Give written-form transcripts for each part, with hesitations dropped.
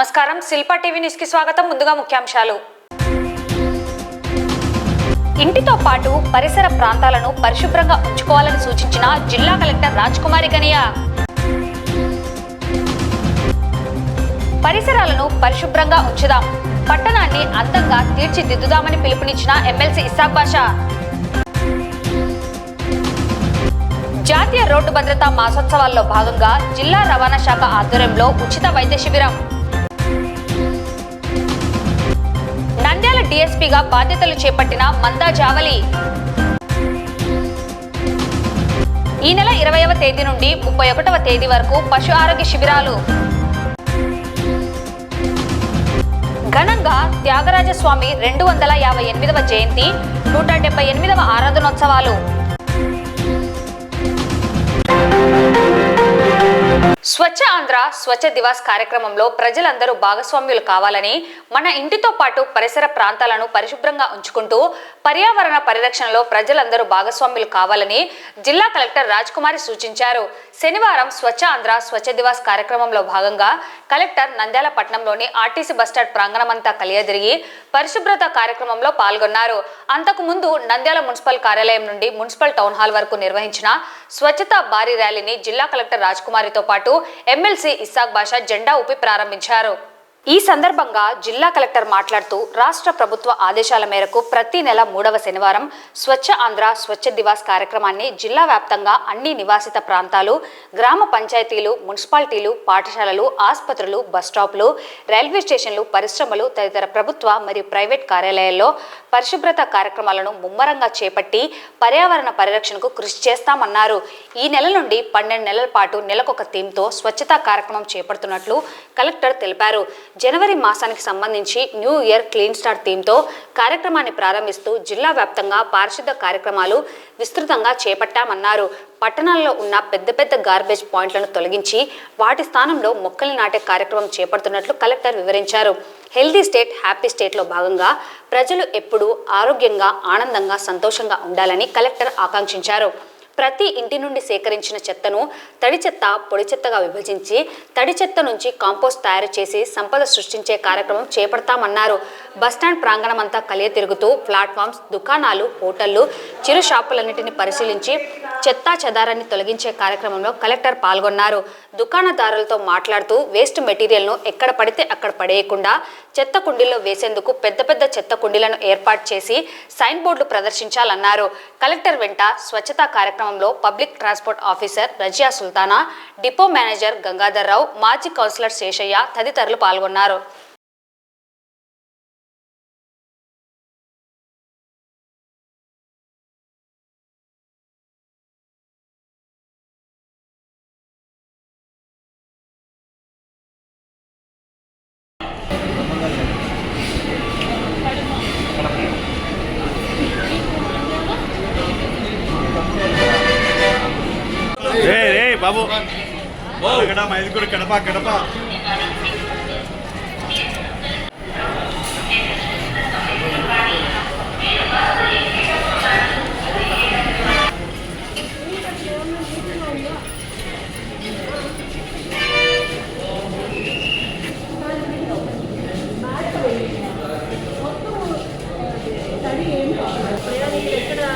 నమస్కారం, Shilpa TV news కి స్వాగతం. ముందుగా ముఖ్యాంశాలు. ఇంటితో పాటు పరిసర ప్రాంతాలను పరిశుభ్రంగా ఉంచుకోవాలని సూచించిన జిల్లా కలెక్టర్ రాజ్కుమారి గనియా. పరిసరాలను పరిశుభ్రంగా ఉంచుదాం, పట్టణాన్ని అందంగా తీర్చిదిద్దుదామని పిలుపునిచ్చిన ఎమ్మెల్సీ ఇస్సాక్ బాషా. జాతీయ రోడ్డు భద్రతా మాసోత్సవాల్లో భాగంగా జిల్లా రవాణా శాఖ ఆధ్వర్యంలో ఉచిత వైద్య శిబిరం. నంద్యాల డీఎస్పీగా బాధ్యతలు చేపట్టిన మందా జావలి ఈ నెల 20వ తేదీ నుండి 31వ తేదీ వరకు పశు ఆరోగ్య శిబిరాలు. ఘనంగా త్యాగరాజస్వామి 258వ జయంతి, 178వ ఆరాధనోత్సవాలు. స్వచ్ఛ ఆంధ్ర స్వచ్ఛ దివాస్ కార్యక్రమంలో ప్రజలందరూ భాగస్వామ్యులు కావాలని, మన ఇంటితో పాటు పరిసర ప్రాంతాలను పరిశుభ్రంగా ఉంచుకుంటూ పర్యావరణ పరిరక్షణలో ప్రజలందరూ భాగస్వామ్యులు కావాలని జిల్లా కలెక్టర్ రాజ్కుమారి సూచించారు. శనివారం స్వచ్ఛ ఆంధ్ర స్వచ్ఛ దివాస్ కార్యక్రమంలో భాగంగా కలెక్టర్ నంద్యాల పట్టణంలోని ఆర్టీసీ బస్టాండ్ ప్రాంగణమంతా కలియదిరిగి పరిశుభ్రత కార్యక్రమంలో పాల్గొన్నారు. అంతకుముందు నంద్యాల మున్సిపల్ కార్యాలయం నుండి మున్సిపల్ టౌన్ హాల్ వరకు నిర్వహించిన స్వచ్ఛతా భారీ ర్యాలీని జిల్లా కలెక్టర్ రాజ్కుమారితో పాటు ఎమ్మెల్సీ ఇస్సాక్ బాషా జెండా ఊపి ప్రారంభించారు. ఈ సందర్భంగా జిల్లా కలెక్టర్ మాట్లాడుతూ, రాష్ట్ర ప్రభుత్వ ఆదేశాల మేరకు ప్రతి నెల 3వ శనివారం స్వచ్ఛ ఆంధ్ర స్వచ్ఛ దివాస్ కార్యక్రమాన్ని జిల్లా వ్యాప్తంగా అన్ని నివాసిత ప్రాంతాలు, గ్రామ పంచాయతీలు, మున్సిపాలిటీలు, పాఠశాలలు, ఆసుపత్రులు, బస్టాప్లు, రైల్వే స్టేషన్లు, పరిశ్రమలు తదితర ప్రభుత్వ మరియు ప్రైవేట్ కార్యాలయాల్లో పరిశుభ్రత కార్యక్రమాలను ముమ్మరంగా చేపట్టి పర్యావరణ పరిరక్షణకు కృషి చేస్తామన్నారు. ఈ నెల నుండి 12 నెలల పాటు నెలకొక థీమ్తో స్వచ్ఛతా కార్యక్రమం చేపడుతున్నట్లు కలెక్టర్ తెలిపారు. జనవరి మాసానికి సంబంధించి న్యూ ఇయర్ క్లీన్ స్టార్ థీమ్తో కార్యక్రమాన్ని ప్రారంభిస్తూ జిల్లా వ్యాప్తంగా పారిశుద్ధ కార్యక్రమాలు విస్తృతంగా చేపట్టామన్నారు. పట్టణాల్లో ఉన్న పెద్ద గార్బేజ్ పాయింట్లను తొలగించి వాటి స్థానంలో మొక్కలు నాటే కార్యక్రమం చేపడుతున్నట్లు కలెక్టర్ వివరించారు. హెల్దీ స్టేట్ హ్యాపీ స్టేట్లో భాగంగా ప్రజలు ఎప్పుడూ ఆరోగ్యంగా, ఆనందంగా, సంతోషంగా ఉండాలని కలెక్టర్ ఆకాంక్షించారు. ప్రతి ఇంటి నుండి సేకరించిన చెత్తను తడి చెత్త, పొడి చెత్తగా విభజించి తడి చెత్త నుంచి కాంపోస్ట్ తయారు చేసి సంపద సృష్టించే కార్యక్రమం చేపడతామన్నారు. బస్టాండ్ ప్రాంగణం అంతా కలియ తిరుగుతూ ప్లాట్ఫామ్స్, దుకాణాలు, హోటళ్లు, చిరు షాపులన్నింటినీ పరిశీలించి చెత్తా చెదారాన్ని తొలగించే కార్యక్రమంలో కలెక్టర్ పాల్గొన్నారు. దుకాణదారులతో మాట్లాడుతూ వేస్ట్ మెటీరియల్ను ఎక్కడ పడితే అక్కడ పడేయకుండా చెత్త కుండీల్లో వేసేందుకు పెద్ద చెత్త కుండీలను ఏర్పాటు చేసి సైన్ బోర్డులు ప్రదర్శించాలన్నారు. కలెక్టర్ వెంట స్వచ్ఛతా కార్యక్రమంలో public transport officer Razia Sultana, depot manager Gangadhar Rao, మాజీ కౌన్సిలర్ శేషయ్య తదితరులు పాల్గొన్నారు. బాబు మైదుగురు కడప ఎడా ఇది కదా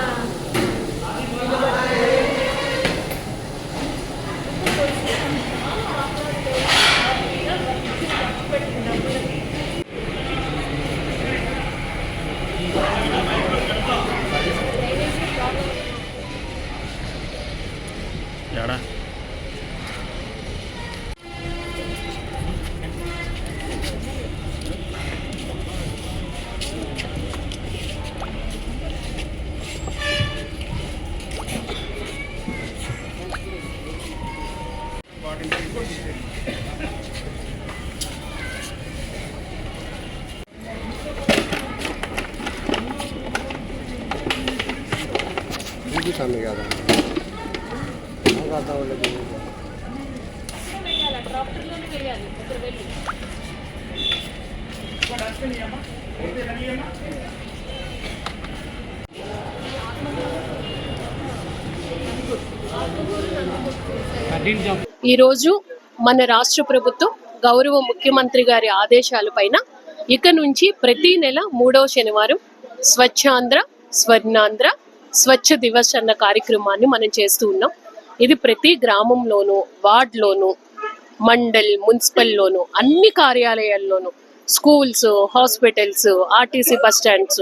ఈరోజు మన రాష్ట్ర ప్రభుత్వం గౌరవ ముఖ్యమంత్రి గారి ఆదేశాల పైన ఇక నుంచి ప్రతి నెల 3వ శనివారం స్వచ్ఛాంధ్ర, స్వర్ణాంధ్ర, స్వచ్ఛ దివస్ అన్న కార్యక్రమాన్ని మనం చేస్తూ ఉన్నాం. ఇది ప్రతి గ్రామంలోనూ, వార్డులోనూ, మండల్, మున్సిపల్లోనూ, అన్ని కార్యాలయాల్లోనూ, schools, hospitals, RTC bus stands,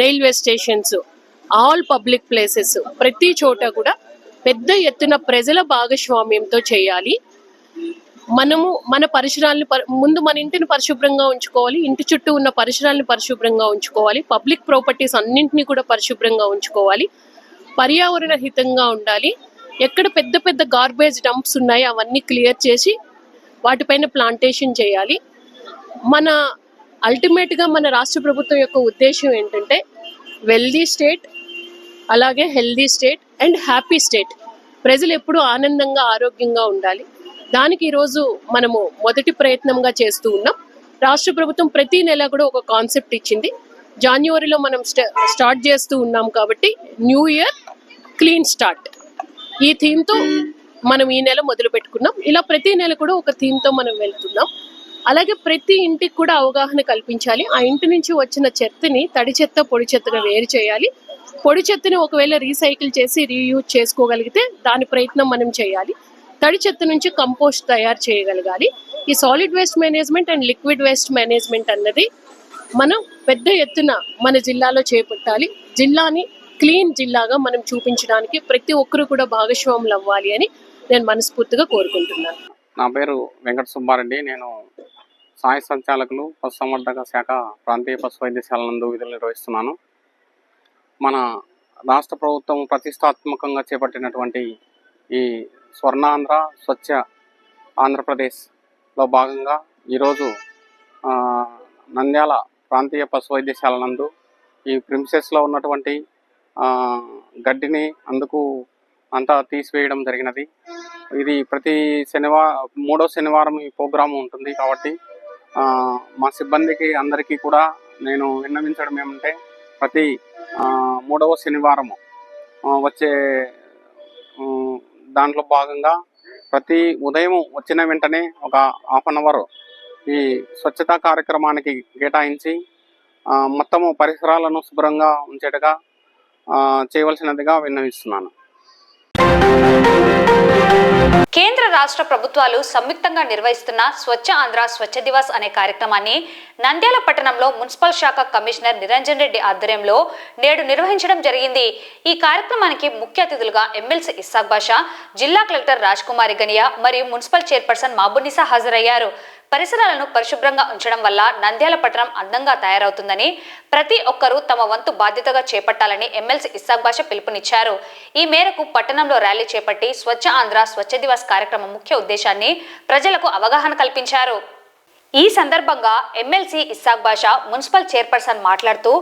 railway stations, all public places ప్రతి చోట కూడా పెద్ద ఎత్తున ప్రజల భాగస్వామ్యంతో చేయాలి. మనము మన పరిసరాలను ముందు మన ఇంటిని పరిశుభ్రంగా ఉంచుకోవాలి, ఇంటి చుట్టూ ఉన్న పరిసరాలను పరిశుభ్రంగా ఉంచుకోవాలి, పబ్లిక్ ప్రాపర్టీస్ అన్నింటినీ కూడా పరిశుభ్రంగా ఉంచుకోవాలి, పర్యావరణ హితంగా ఉండాలి. ఎక్కడ పెద్ద పెద్ద గార్బేజ్ డంప్స్ ఉన్నాయో అవన్నీ క్లియర్ చేసి వాటిపైన ప్లాంటేషన్ చేయాలి. మన అల్టిమేట్గా మన రాష్ట్ర ప్రభుత్వం యొక్క ఉద్దేశం ఏంటంటే వెల్దీ స్టేట్, అలాగే healthy state and happy state. ప్రజలు ఎప్పుడూ ఆనందంగా, ఆరోగ్యంగా ఉండాలి. దానికి ఈరోజు మనము మొదటి ప్రయత్నంగా చేస్తూ ఉన్నాం. రాష్ట్ర ప్రభుత్వం ప్రతి నెల కూడా ఒక కాన్సెప్ట్ ఇచ్చింది. జనవరిలో మనం స్టార్ట్ చేస్తూ ఉన్నాం కాబట్టి న్యూ ఇయర్ క్లీన్ స్టార్ట్ ఈ థీమ్తో మనం ఈ నెల మొదలు పెట్టుకున్నాం. ఇలా ప్రతి నెల కూడా ఒక థీమ్తో మనం వెళ్తున్నాం. అలాగే ప్రతి ఇంటికి కూడా అవగాహన కల్పించాలి. ఆ ఇంటి నుంచి వచ్చిన చెత్తని తడి చెత్త, పొడి చెత్తగా వేరు చేయాలి. పొడి చెత్తని ఒకవేళ రీసైకిల్ చేసి రీయూజ్ చేసుకోగలిగితే దాని ప్రయత్నం మనం చేయాలి. తడి చెత్త నుంచి కంపోస్ట్ తయారు చేయగలగాలి. ఈ solid waste management and liquid waste management అన్నది మనం పెద్ద ఎత్తున మన జిల్లాలో చేపట్టాలి. జిల్లాని క్లీన్ జిల్లాగా మనం చూపించడానికి ప్రతి ఒక్కరు కూడా భాగస్వాములు అవ్వాలి అని నేను మనస్ఫూర్తిగా కోరుకుంటున్నాను. నా పేరు వెంకట సుబ్బారెడ్డి. నేను సహాయ సంచాలకులు పశుసంవర్ధక శాఖ ప్రాంతీయ పశు వైద్యశాల నందు విధులు నిర్వహిస్తున్నాను. మన రాష్ట్ర ప్రభుత్వం ప్రతిష్టాత్మకంగా చేపట్టినటువంటి ఈ స్వర్ణాంధ్ర, స్వచ్ఛ ఆంధ్రప్రదేశ్లో భాగంగా ఈరోజు నంద్యాల ప్రాంతీయ పశు వైద్యశాల నందు ఈ ప్రిమిసెస్లో ఉన్నటువంటి గడ్డిని అందుకు అంతా తీసివేయడం జరిగినది. ఇది ప్రతి మూడో శనివారం ఈ ప్రోగ్రాము ఉంటుంది కాబట్టి మా సిబ్బందికి అందరికీ కూడా నేను విన్నవించడం ఏమంటే ప్రతి 3వ శనివారము వచ్చే దాంట్లో భాగంగా ప్రతి ఉదయం వచ్చిన వెంటనే ఒక హాఫ్ అన్ అవర్ ఈ స్వచ్ఛతా కార్యక్రమానికి కేటాయించి మొత్తము పరిసరాలను శుభ్రంగా ఉంచేట్టుగా చేయవలసినదిగా విన్నవిస్తున్నాను. కేంద్ర రాష్ట్ర ప్రభుత్వాలు సంయుక్తంగా నిర్వహిస్తున్న స్వచ్ఛ ఆంధ్ర, స్వచ్ఛ దివాస్ అనే కార్యక్రమాన్ని నంద్యాల పట్టణంలో మున్సిపల్ శాఖ కమిషనర్ నిరంజన్ రెడ్డి ఆధ్వర్యంలో నేడు నిర్వహించడం జరిగింది. ఈ కార్యక్రమానికి ముఖ్య అతిథులుగా ఎమ్మెల్సీ ఇస్సాక్ బాషా, జిల్లా కలెక్టర్ రాజ్ కుమారి గనియా మరియు మున్సిపల్ చైర్పర్సన్ మాబునిసా హాజరయ్యారు. పరిసరాలను పరిశుభ్రంగా ఉంచడం వల్ల నంద్యాల పట్టణం అందంగా తయారవుతుందని, ప్రతి ఒక్కరూ తమ వంతు బాధ్యతగా చేపట్టాలని ఎమ్మెల్సీ ఇస్సాక్ బాషా పిలుపునిచ్చారు. ఈ మేరకు పట్టణంలో ర్యాలీ చేపట్టి స్వచ్ఛ ఆంధ్ర, స్వచ్ఛ దివాస్ కార్యక్రమం ముఖ్య ఉద్దేశాన్ని ప్రజలకు అవగాహన కల్పించారు. ఈ సందర్భంగా ఎమ్మెల్సీ ఇస్సాక్ బాషా, మున్సిపల్ చైర్పర్సన్ మాట్లాడుతూ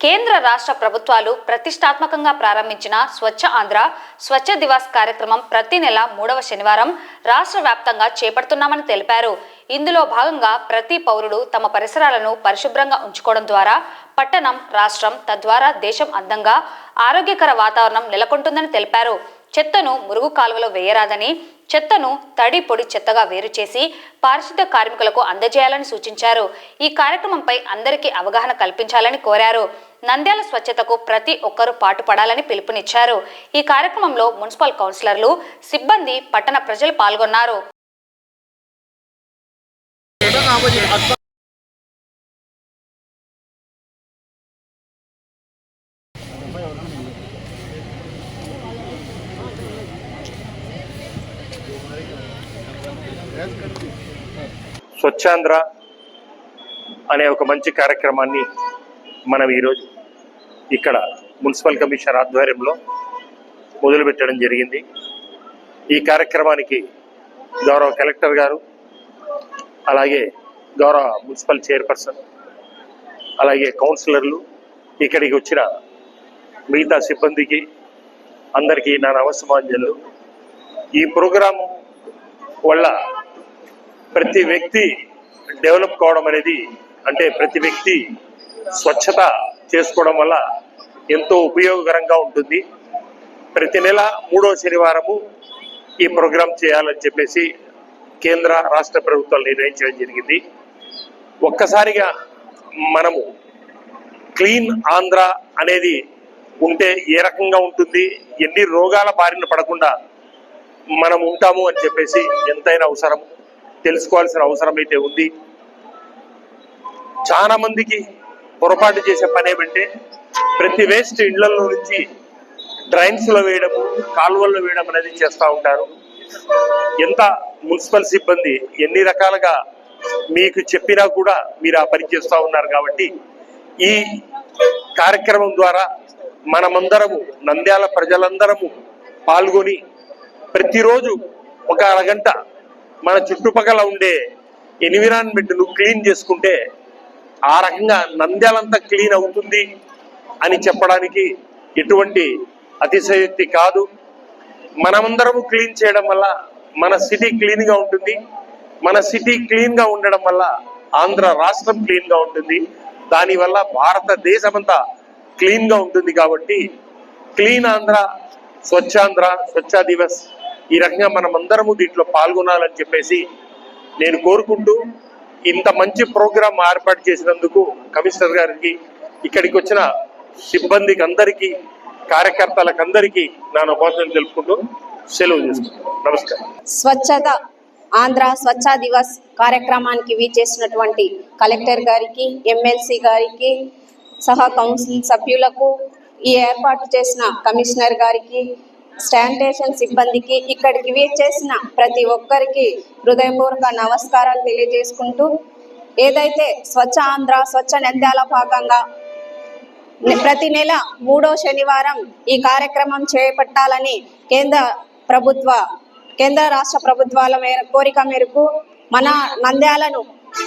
కేంద్ర రాష్ట్ర ప్రభుత్వాలు ప్రతిష్టాత్మకంగా ప్రారంభించిన స్వచ్ఛ ఆంధ్ర, స్వచ్ఛ దివాస్ కార్యక్రమం ప్రతి నెల 3వ శనివారం రాష్ట్ర వ్యాప్తంగా చేపడుతున్నామని తెలిపారు. ఇందులో భాగంగా ప్రతి పౌరుడు తమ పరిసరాలను పరిశుభ్రంగా ఉంచుకోవడం ద్వారా పట్టణం, రాష్ట్రం, తద్వారా దేశం అందంగా, ఆరోగ్యకర వాతావరణం నెలకొంటుందని తెలిపారు. చెత్తను మురుగు కాలువలో వేయరాదని, చెత్తను తడి, పొడి చెత్తగా వేరు చేసి పారిశుద్ధ్య కార్మికులకు అందజేయాలని సూచించారు. ఈ కార్యక్రమంపై అందరికీ అవగాహన కల్పించాలని కోరారు. నంద్యాల స్వచ్ఛతకు ప్రతి ఒక్కరూ పాటుపడాలని పిలుపునిచ్చారు. ఈ కార్యక్రమంలో మున్సిపల్ కౌన్సిలర్లు, సిబ్బంది, పట్టణ ప్రజలు పాల్గొన్నారు. స్వచ్ఛాంధ్ర అనే ఒక మంచి కార్యక్రమాన్ని మనం ఈరోజు ఇక్కడ మున్సిపల్ కమిషనర్ ఆధ్వర్యంలో మొదలుపెట్టడం జరిగింది. ఈ కార్యక్రమానికి గౌరవ కలెక్టర్ గారు, అలాగే గౌరవ మున్సిపల్ చైర్పర్సన్, అలాగే కౌన్సిలర్లు, ఇక్కడికి వచ్చిన మిగతా సిబ్బందికి అందరికీ నా నమస్సమాంజలు. ఈ ప్రోగ్రాము వల్ల ప్రతి వ్యక్తి డెవలప్ కావడం అనేది, అంటే ప్రతి వ్యక్తి స్వచ్ఛత చేసుకోవడం వల్ల ఎంతో ఉపయోగకరంగా ఉంటుంది. ప్రతి నెల 3వ శనివారము ఈ ప్రోగ్రాం చేయాలని చెప్పేసి కేంద్ర రాష్ట్ర ప్రభుత్వాలు నిర్ణయించడం జరిగింది. ఒక్కసారిగా మనము క్లీన్ ఆంధ్ర అనేది ఉంటే ఏ రకంగా ఉంటుంది, ఎన్ని రోగాల బారిన పడకుండా మనం ఉంటాము అని చెప్పేసి ఎంతైనా అవసరం తెలుసుకోవాల్సిన అవసరం అయితే ఉంది. చాలా మందికి పొరపాటు చేసే పని ఏమంటే ప్రతి వేస్ట్ ఇళ్లలో నుంచి డ్రైన్స్ లో వేయడం, కాలువల్లో వేయడం అనేది చేస్తూ ఉంటారు. ఎంత మున్సిపల్ సిబ్బంది ఎన్ని రకాలుగా మీకు చెప్పినా కూడా మీరు ఆ పని చేస్తూ ఉన్నారు. కాబట్టి ఈ కార్యక్రమం ద్వారా మనమందరము, నంద్యాల ప్రజలందరము పాల్గొని ప్రతిరోజు ఒక అరగంట మన చుట్టుపక్కల ఉండే ఎన్విరాన్మెంట్ను క్లీన్ చేసుకుంటే ఆ రకంగా నంద్యాలంతా క్లీన్ అవుతుంది అని చెప్పడానికి ఎటువంటి అతిశయోక్తి కాదు. మనమందరము క్లీన్ చేయడం వల్ల మన సిటీ క్లీన్ గా ఉంటుంది. మన సిటీ క్లీన్ గా ఉండడం వల్ల ఆంధ్ర రాష్ట్రం క్లీన్ గా ఉంటుంది. దానివల్ల భారతదేశమంతా క్లీన్ గా ఉంటుంది. కాబట్టి క్లీన్ ఆంధ్ర, స్వచ్ఛాంధ్ర, స్వచ్ఛ దివస్ ఈ రకంగా మనం అందరము దీంట్లో పాల్గొనాలని చెప్పేసి నేను కోరుకుంటూ, ఇంత మంచి ప్రోగ్రాం ఏర్పాటు చేసినందుకు కమిషనర్ గారికి, ఇక్కడికి వచ్చిన సిబ్బందికి అందరికీ, కార్యకర్తలకు అందరికీ నా నమస్కారం తెలుపుకుంటూ సెలవు తీసుకుంటాను. నమస్కారం. స్వచ్ఛత ఆంధ్ర స్వచ్ఛ దివస్ కార్యక్రమానికి వీచేసినటువంటి కలెక్టర్ గారికి, ఎమ్మెల్సీ గారికి, సహా కౌన్సిల్ సభ్యులకు, ఈ ఏర్పాటు చేసిన కమిషనర్ గారికి, శానిటేషన్ సిబ్బందికి, ఇక్కడికి వీచేసిన ప్రతి ఒక్కరికి హృదయపూర్వక నమస్కారాలు తెలియజేసుకుంటూ, ఏదైతే స్వచ్ఛ ఆంధ్ర స్వచ్ఛ నంద్యాల భాగంగా ప్రతి నెల 3వ శనివారం ఈ కార్యక్రమం చేపట్టాలని కేంద్ర రాష్ట్ర ప్రభుత్వాల కోరిక మేరకు మన నంద్యాలను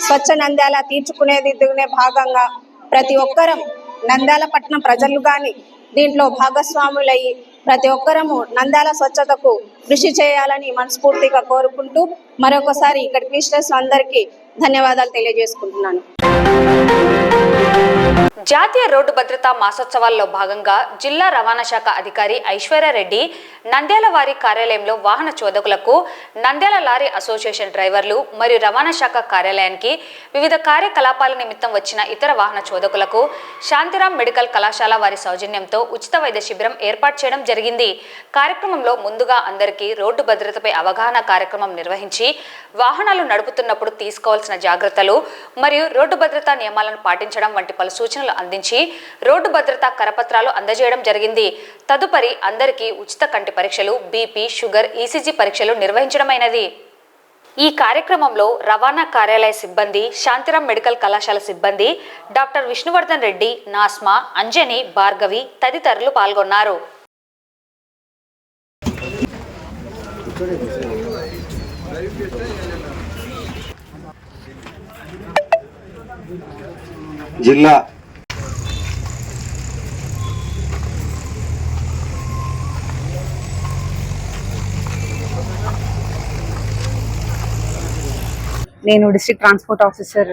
స్వచ్ఛ నంద్యాల తీర్చుకునేది భాగంగా ప్రతి ఒక్కరం నంద్యాల పట్టణ ప్రజలు కానీ దీంట్లో భాగస్వాములయ్యి ప్రతి ఒక్కరము నంద్యాల స్వచ్ఛతకు కృషి చేయాలని మనస్ఫూర్తిగా కోరుకుంటూ మరొకసారి ఇక్కడికి విజిటర్స్ అందరికీ ధన్యవాదాలు తెలియజేసుకుంటున్నాను. జాతీయ రోడ్డు భద్రతా మాసోత్సవాల్లో భాగంగా జిల్లా రవాణా శాఖ అధికారి ఐశ్వర్యారెడ్డి నంద్యాల వారి కార్యాలయంలో వాహన చోదకులకు, నంద్యాల లారీ అసోసియేషన్ డ్రైవర్లు మరియు రవాణా శాఖ కార్యాలయానికి వివిధ కార్యకలాపాల నిమిత్తం వచ్చిన ఇతర వాహన చోదకులకు శాంతిరాం మెడికల్ కళాశాల వారి సౌజన్యంతో ఉచిత వైద్య శిబిరం ఏర్పాటు చేయడం జరిగింది. కార్యక్రమంలో ముందుగా అందరికీ రోడ్డు భద్రతపై అవగాహన కార్యక్రమం నిర్వహించి వాహనాలు నడుపుతున్నప్పుడు తీసుకోవాల్సిన జాగ్రత్తలు మరియు రోడ్డు భద్రతా నియమాలను పాటించడం వంటి పలు సూచనలు అందించి రోడ్డు భద్రతా కరపత్రాలు అందజేయడం జరిగింది. తదుపరి అందరికీ ఉచిత కంటి పరీక్షలు, బీపీ, షుగర్, ఈసీజీ పరీక్షలు నిర్వహించడమైనది. ఈ కార్యక్రమంలో రవాణా కార్యాలయ సిబ్బంది, శాంతిరాం మెడికల్ కళాశాల సిబ్బంది, డాక్టర్ విష్ణువర్ధన్ రెడ్డి, నాస్మా, అంజని, భార్గవి తదితరులు పాల్గొన్నారు. జిల్లా నేను డిస్ట్రిక్ట్ ట్రాన్స్పోర్ట్ ఆఫీసర్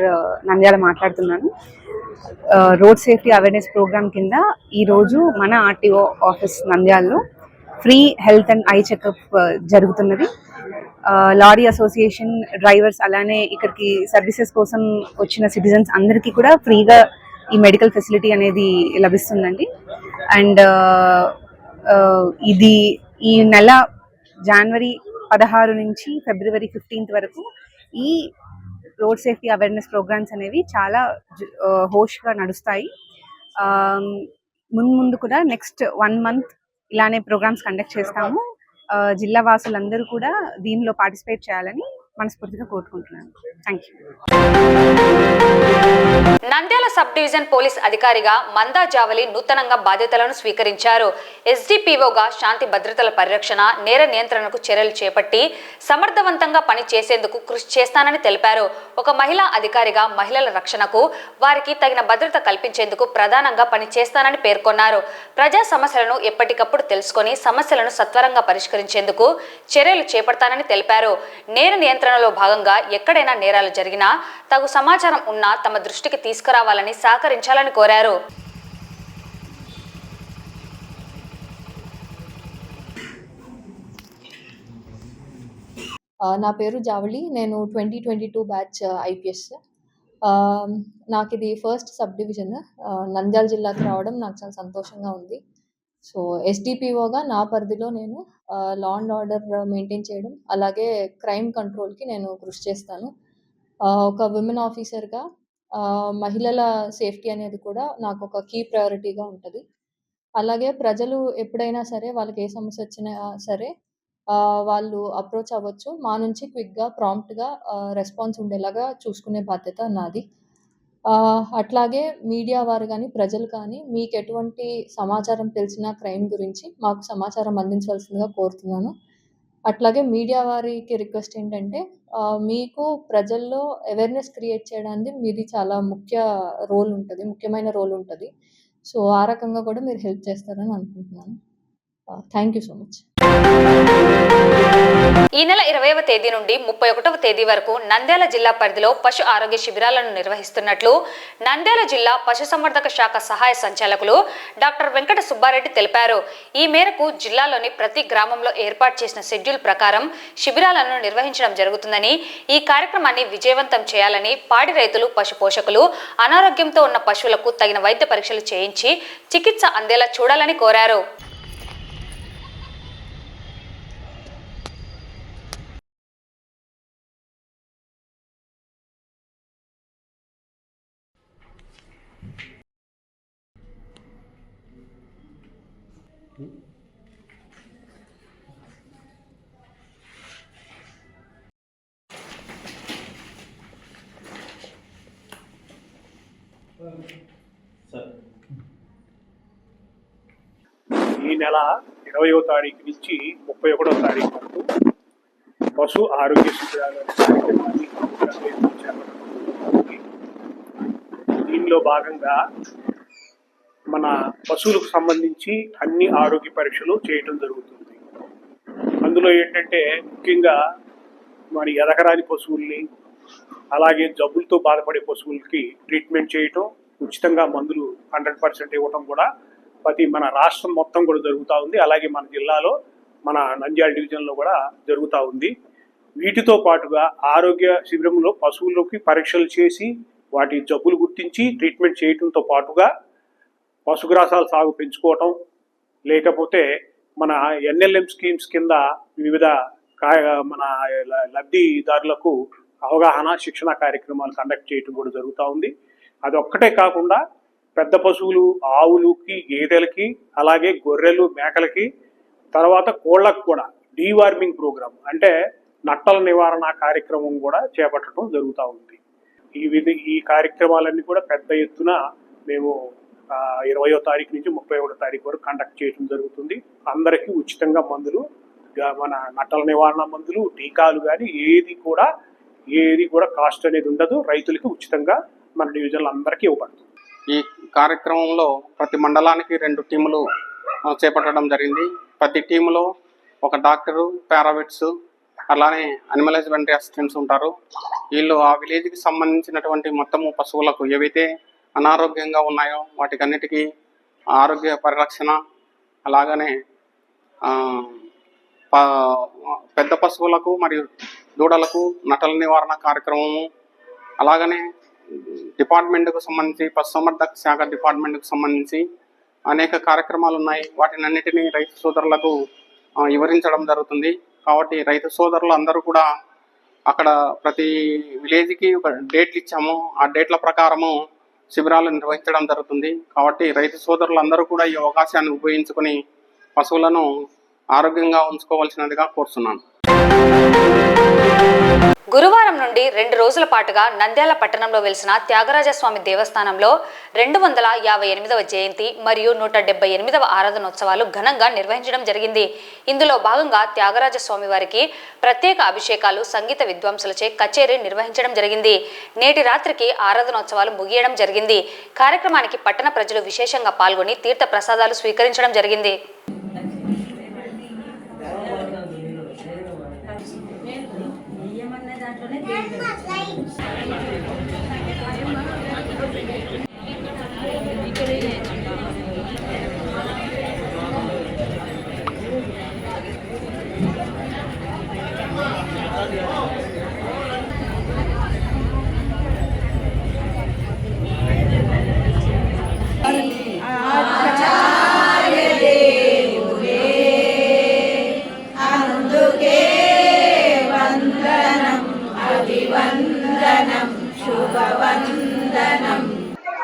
నంద్యాల మాట్లాడుతున్నాను. రోడ్ సేఫ్టీ అవేర్నెస్ ప్రోగ్రామ్ కింద ఈరోజు మన ఆర్టీఓ ఆఫీస్ నంద్యాలలో free health and eye checkup జరుగుతున్నది. లారీ అసోసియేషన్ డ్రైవర్స్, అలానే ఇక్కడికి సర్వీసెస్ కోసం వచ్చిన సిటిజన్స్ అందరికీ కూడా ఫ్రీగా ఈ మెడికల్ ఫెసిలిటీ అనేది లభిస్తుందండి. అండ్ ఇది ఈ నెల జనవరి 16 నుంచి ఫిబ్రవరి 15 వరకు ఈ రోడ్ సేఫ్టీ అవేర్నెస్ ప్రోగ్రామ్స్ అనేవి చాలా హోష్గా నడుస్తాయి. ముందు కూడా నెక్స్ట్ 1 month ఇలానే ప్రోగ్రామ్స్ కండక్ట్ చేస్తాము. జిల్లా వాసులందరూ కూడా దీనిలో పార్టిసిపేట్ చేయాలని మనస్ఫూర్తిగా కోరుకుంటున్నాను. Thank you. Nandyal sub division police అధికారిగా మందా జావలి నూతనంగా బాధ్యతలను స్వీకరించారు. ఎస్డిపిఓగా శాంతి భద్రతల పరిరక్షణ, నేర నియంత్రణకు చర్యలు చేపట్టి సమర్థవంతంగా పని చేసేందుకు కృషి చేస్తానని తెలిపారు. ఒక మహిళా అధికారిగా మహిళల రక్షణకు, వారికి తగిన భద్రత కల్పించేందుకు ప్రధానంగా పని చేస్తానని పేర్కొన్నారు. ప్రజా సమస్యలను ఎప్పటికప్పుడు తెలుసుకొని సమస్యలను సత్వరంగా పరిష్కరించేందుకు చర్యలు చేపడతానని తెలిపారు. నేర నియంత్రణలో భాగంగా ఎక్కడైనా నేరాలు జరిగినా తగు సమాచారం ఉన్నా తమ దృష్టికి తీసుకురావాలని సహకరించాలని కోరారు. నా పేరు జావళి. నేను 2022 బ్యాచ్ ఐపీఎస్. నాకు ఇది ఫస్ట్ సబ్ డివిజన్ నంద్యాల జిల్లాకి రావడం నాకు చాలా సంతోషంగా ఉంది. సో ఎస్డిపిఓగా నా పరిధిలో నేను లా అండ్ ఆర్డర్ మెయింటైన్ చేయడం, అలాగే క్రైమ్ కంట్రోల్కి నేను కృషి చేస్తాను. ఒక విమెన్ ఆఫీసర్గా మహిళల సేఫ్టీ అనేది కూడా నాకు ఒక కీ ప్రయారిటీగా ఉంటుంది. అలాగే ప్రజలు ఎప్పుడైనా సరే వాళ్ళకి ఏ సమస్య వచ్చినా సరే వాళ్ళు అప్రోచ్ అవ్వచ్చు. మా నుంచి క్విక్‌గా, ప్రాంప్ట్‌గా రెస్పాన్స్ ఉండేలాగా చూసుకునే బాధ్యత నాది. అట్లాగే మీడియా వారు గానీ, ప్రజలు కానీ మీకెటువంటి సమాచారం తెలిసినా క్రైమ్ గురించి మాకు సమాచారం అందించవలసిందిగా కోరుతున్నాను. అట్లాగే మీడియా వారికి రిక్వెస్ట్ ఏంటంటే మీకు ప్రజల్లో అవేర్‌నెస్ క్రియేట్ చేయడానికి మీది చాలా ముఖ్యమైన రోల్ ఉంటది. సో, ఆ రకంగా కూడా మీరు హెల్ప్ చేస్తారని అనుకుంటున్నాను. Thank you so much. ఈ నెల 20వ తేదీ నుండి 31వ తేదీ వరకు నంద్యాల జిల్లా పరిధిలో పశు ఆరోగ్య శిబిరాలను నిర్వహిస్తున్నట్లు నంద్యాల జిల్లా పశుసంవర్ధక శాఖ సహాయ సంచాలకులు డాక్టర్ వెంకట సుబ్బారెడ్డి తెలిపారు. ఈ మేరకు జిల్లాలోని ప్రతి గ్రామంలో ఏర్పాటు చేసిన షెడ్యూల్ ప్రకారం శిబిరాలను నిర్వహించడం జరుగుతుందని, ఈ కార్యక్రమాన్ని విజయవంతం చేయాలని పాడి రైతులు, పశు పోషకులు అనారోగ్యంతో ఉన్న పశువులకు తగిన వైద్య పరీక్షలు చేయించి చికిత్స అందేలా చూడాలని కోరారు. ఈ నెల 20వ తారీఖు నుంచి 31వ తారీఖు వరకు పశు ఆరోగ్య శిబిరాలు కార్యక్రమాన్ని నిర్వహించారు. దీనిలో భాగంగా మన పశువులకు సంబంధించి అన్ని ఆరోగ్య పరీక్షలు చేయటం జరుగుతుంది. అందులో ఏంటంటే ముఖ్యంగా మరి ఎదగరాని పశువుల్ని, అలాగే జబ్బులతో బాధపడే పశువులకి ట్రీట్మెంట్ చేయటం, ఉచితంగా మందులు 100% ఇవ్వటం కూడా మన రాష్ట్రం మొత్తం కూడా జరుగుతూ ఉంది. అలాగే మన జిల్లాలో, మన నంద్యాల డివిజన్లో కూడా జరుగుతూ ఉంది. వీటితో పాటుగా ఆరోగ్య శిబిరంలో పశువులకి పరీక్షలు చేసి వాటి జబ్బులు గుర్తించి ట్రీట్మెంట్ చేయడంతో పాటుగా పశుగ్రాసాల సాగు పెంచుకోవటం, లేకపోతే మన ఎన్ఎల్ఎం స్కీమ్స్ కింద వివిధ మన లబ్ధిదారులకు అవగాహన, శిక్షణ కార్యక్రమాలు కండక్ట్ చేయడం కూడా జరుగుతూ ఉంది. అది ఒక్కటే కాకుండా పెద్ద పశువులు, ఆవులకి, గేదెలకి, అలాగే గొర్రెలు, మేకలకి, తర్వాత కోళ్ళకు కూడా డీవార్మింగ్ ప్రోగ్రామ్ అంటే నట్టల నివారణ కార్యక్రమం కూడా చేపట్టడం జరుగుతూ ఉంది. ఈ కార్యక్రమాలన్నీ కూడా పెద్ద ఎత్తున మేము 20వ తారీఖు నుంచి 31వ తారీఖు వరకు కండక్ట్ చేయడం జరుగుతుంది. అందరికీ ఉచితంగా మందులు, మన నట్టల నివారణ మందులు, టీకాలు కానీ ఏది కూడా కాస్ట్ అనేది ఉండదు. రైతులకి ఉచితంగా మన డివిజన్లు అందరికీ ఇవ్వబడుతుంది. ఈ కార్యక్రమంలో ప్రతి మండలానికి 2 టీములు చేపట్టడం జరిగింది. ప్రతి టీములో ఒక డాక్టరు, పారావెట్స్, అలానే అనిమల్ హస్బెండరీ అసిస్టెంట్స్ ఉంటారు. వీళ్ళు ఆ విలేజ్కి సంబంధించినటువంటి మొత్తము పశువులకు ఏవైతే అనారోగ్యంగా ఉన్నాయో వాటికన్నిటికీ ఆరోగ్య పరిరక్షణ, అలాగనే పెద్ద పశువులకు మరియు దూడలకు నటల నివారణ కార్యక్రమము, అలాగనే డిపార్ట్మెంట్కు సంబంధించి పశుసంవర్ధక శాఖ డిపార్ట్మెంట్కు సంబంధించి అనేక కార్యక్రమాలు ఉన్నాయి. వాటినన్నిటినీ రైతు సోదరులకు వివరించడం జరుగుతుంది. కాబట్టి రైతు సోదరులు అందరూ కూడా అక్కడ ప్రతి విలేజ్కి ఒక డేట్లు ఇచ్చాము. ఆ డేట్ల ప్రకారము శిబిరాలు నిర్వహించడం జరుగుతుంది. కాబట్టి రైతు సోదరులు అందరూ కూడా ఈ అవకాశాన్ని ఉపయోగించుకొని పశువులను ఆరోగ్యంగా ఉంచుకోవాల్సినదిగా కోరుతున్నాను. గురువారం నుండి 2 రోజుల పాటుగా నంద్యాల పట్టణంలో వెలిసిన త్యాగరాజస్వామి దేవస్థానంలో 258వ జయంతి మరియు 178వ ఆరాధనోత్సవాలు ఘనంగా నిర్వహించడం జరిగింది. ఇందులో భాగంగా త్యాగరాజస్వామి వారికి ప్రత్యేక అభిషేకాలు, సంగీత విద్వాంసులచే కచేరీ నిర్వహించడం జరిగింది. నేటి రాత్రికి ఆరాధనోత్సవాలు ముగియడం జరిగింది. కార్యక్రమానికి పట్టణ ప్రజలు విశేషంగా పాల్గొని తీర్థ ప్రసాదాలు స్వీకరించడం జరిగింది.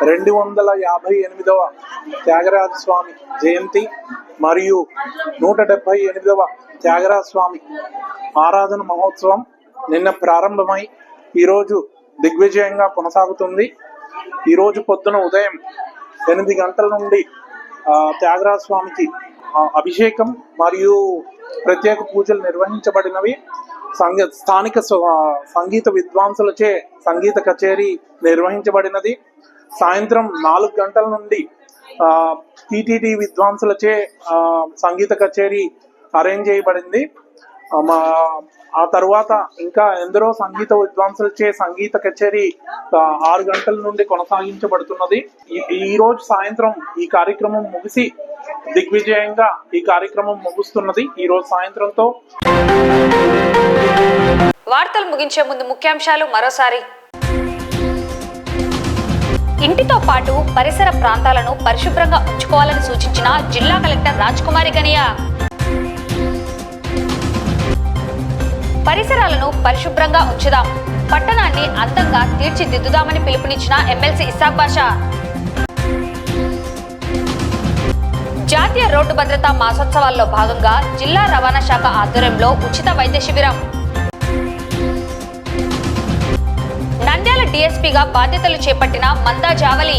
258వ త్యాగరాజ స్వామి జయంతి మరియు 178వ త్యాగరాజ స్వామి ఆరాధన మహోత్సవం నిన్న ప్రారంభమై ఈరోజు దిగ్విజయంగా కొనసాగుతుంది. ఈరోజు పొద్దున ఉదయం 8 గంటల నుండి త్యాగరాజ స్వామికి అభిషేకం మరియు ప్రత్యేక పూజలు నిర్వహించబడినవి. స్థానిక సంగీత విద్వాంసులచే సంగీత కచేరీ నిర్వహించబడినది. సాయంత్రం 4 గంటల నుండి టీటీడీ విద్వాంసులచే సంగీత కచేరీ అరేంజ్ చేయబడింది. ఆ తర్వాత ఇంకా ఎందరో సంగీత విద్వాంసులచే సంగీత కచేరీ 6 గంటల నుండి కొనసాగించబడుతున్నది. ఈ రోజు సాయంత్రం ఈ కార్యక్రమం ముగిసి దిగ్విజయంగా ఈ కార్యక్రమం ముగుస్తున్నది ఈ రోజు సాయంత్రంతో. వార్తలు ముగించే ముందు ముఖ్యాంశాలు మరోసారి. ఇంటితో పాటు పరిసర ప్రాంతాలను పరిశుభ్రంగా ఉంచుకోవాలని సూచించిన జిల్లా కలెక్టర్ రాజ్కుమారి గనియా. పరిసరాలను పరిశుభ్రంగా ఉంచుదాం, పట్టణాన్ని అందంగా తీర్చిదిద్దుదామని పిలుపునిచ్చిన ఎమ్మెల్సీ ఇస్సాక్ బాషా. జాతీయ రోడ్డు భద్రతా మాసోత్సవాల్లో భాగంగా జిల్లా రవాణా శాఖ ఆధ్వర్యంలో ఉచిత వైద్య శిబిరం. నంద్యాల డీఎస్పీగా బాధ్యతలు చేపట్టిన మందా జావలి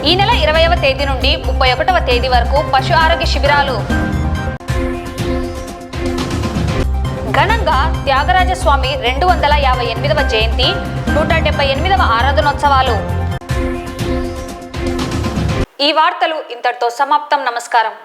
ఈ నెల 20వ తేదీ నుండి 31వ తేదీ వరకు పశు ఆరోగ్య శిబిరాలు. ఘనంగా త్యాగరాజస్వామి 258వ జయంతి 178వ ఆరాధనోత్సవాలు. ఈ వార్తలు ఇంతటితో సమాప్తం. నమస్కారం.